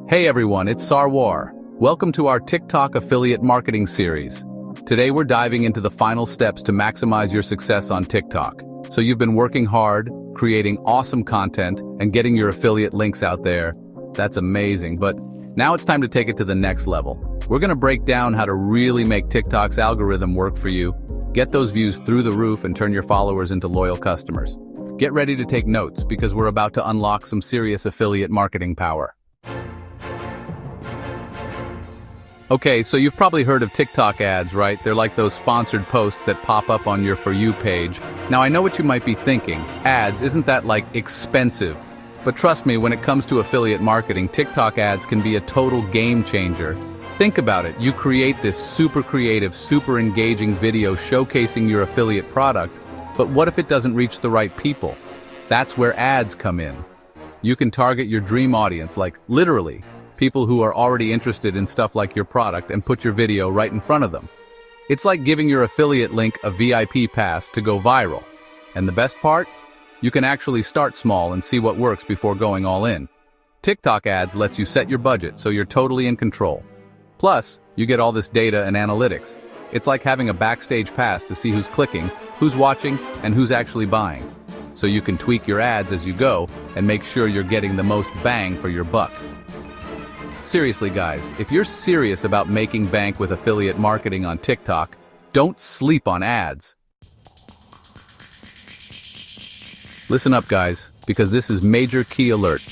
Hey everyone, it's Sarwar. Welcome to our TikTok affiliate marketing series. Today we're diving into the final steps to maximize your success on TikTok. So you've been working hard, creating awesome content, and getting your affiliate links out there. That's amazing, but now it's time to take it to the next level. We're gonna break down how to really make TikTok's algorithm work for you, get those views through the roof, and turn your followers into loyal customers. Get ready to take notes because we're about to unlock some serious affiliate marketing power. Okay, so you've probably heard of TikTok ads, right? They're like those sponsored posts that pop up on your For You page. Now I know what you might be thinking. Ads, isn't that like expensive? But trust me, when it comes to affiliate marketing, TikTok ads can be a total game changer. Think about it. You create this super creative, super engaging video showcasing your affiliate product, but what if it doesn't reach the right people? That's where ads come in. You can target your dream audience, like literally, people who are already interested in stuff like your product, and put your video right in front of them. It's like giving your affiliate link a VIP pass to go viral. And the best part? You can actually start small and see what works before going all in. TikTok ads lets you set your budget so you're totally in control. Plus, you get all this data and analytics. It's like having a backstage pass to see who's clicking, who's watching, and who's actually buying. So you can tweak your ads as you go and make sure you're getting the most bang for your buck. Seriously guys, if you're serious about making bank with affiliate marketing on TikTok, don't sleep on ads. Listen up guys, because this is major key alert.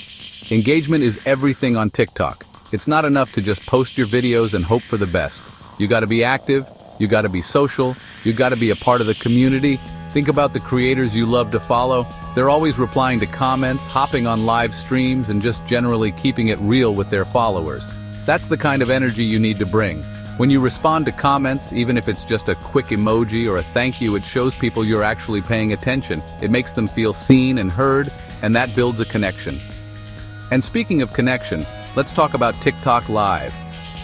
Engagement is everything on TikTok. It's not enough to just post your videos and hope for the best. You gotta be active, you gotta be social, you gotta be a part of the community. Think about the creators you love to follow. They're always replying to comments, hopping on live streams, and just generally keeping it real with their followers. That's the kind of energy you need to bring. When you respond to comments, even if it's just a quick emoji or a thank you, it shows people you're actually paying attention. It makes them feel seen and heard, and that builds a connection. And speaking of connection, let's talk about TikTok Live.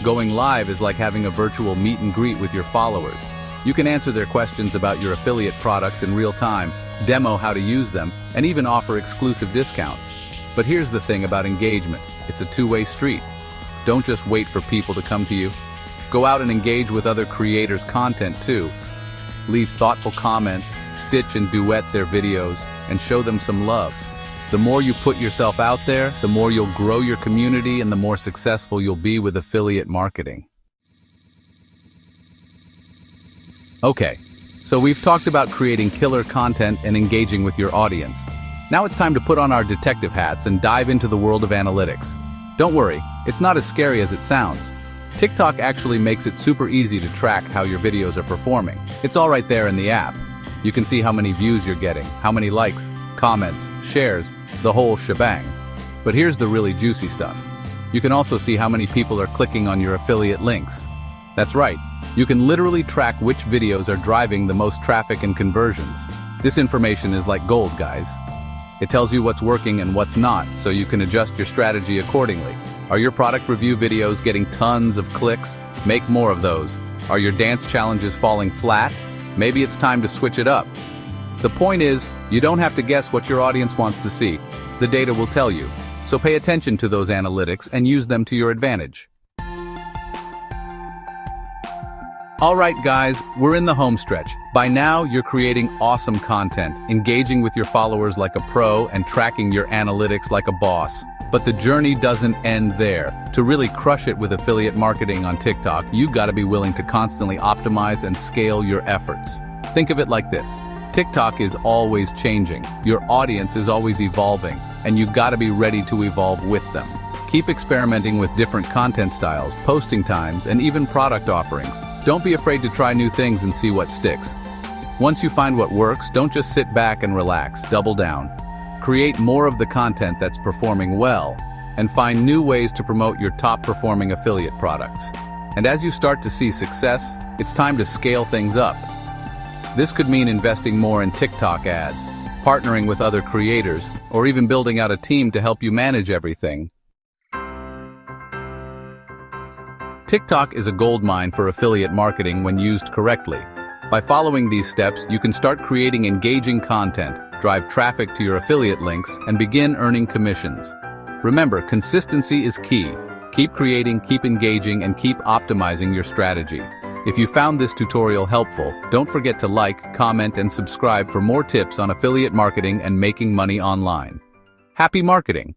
Going live is like having a virtual meet and greet with your followers. You can answer their questions about your affiliate products in real time, demo how to use them, and even offer exclusive discounts. But here's the thing about engagement. It's a two-way street. Don't just wait for people to come to you. Go out and engage with other creators' content too. Leave thoughtful comments, stitch and duet their videos, and show them some love. The more you put yourself out there, the more you'll grow your community and the more successful you'll be with affiliate marketing. Okay, so we've talked about creating killer content and engaging with your audience. Now it's time to put on our detective hats and dive into the world of analytics. Don't worry, it's not as scary as it sounds. TikTok actually makes it super easy to track how your videos are performing. It's all right there in the app. You can see how many views you're getting, how many likes, comments, shares, the whole shebang. But here's the really juicy stuff. You can also see how many people are clicking on your affiliate links. That's right. You can literally track which videos are driving the most traffic and conversions. This information is like gold, guys. It tells you what's working and what's not, so you can adjust your strategy accordingly. Are your product review videos getting tons of clicks? Make more of those. Are your dance challenges falling flat? Maybe it's time to switch it up. The point is, you don't have to guess what your audience wants to see. The data will tell you. So pay attention to those analytics and use them to your advantage. Alright guys, we're in the home stretch. By now, you're creating awesome content, engaging with your followers like a pro, and tracking your analytics like a boss. But the journey doesn't end there. To really crush it with affiliate marketing on TikTok, you gotta be willing to constantly optimize and scale your efforts. Think of it like this. TikTok is always changing. Your audience is always evolving, and you gotta be ready to evolve with them. Keep experimenting with different content styles, posting times, and even product offerings. Don't be afraid to try new things and see what sticks. Once you find what works, don't just sit back and relax, double down. Create more of the content that's performing well, and find new ways to promote your top-performing affiliate products. And as you start to see success, it's time to scale things up. This could mean investing more in TikTok ads, partnering with other creators, or even building out a team to help you manage everything. TikTok is a goldmine for affiliate marketing when used correctly. By following these steps, you can start creating engaging content, drive traffic to your affiliate links, and begin earning commissions. Remember, consistency is key. Keep creating, keep engaging, and keep optimizing your strategy. If you found this tutorial helpful, don't forget to like, comment, and subscribe for more tips on affiliate marketing and making money online. Happy marketing!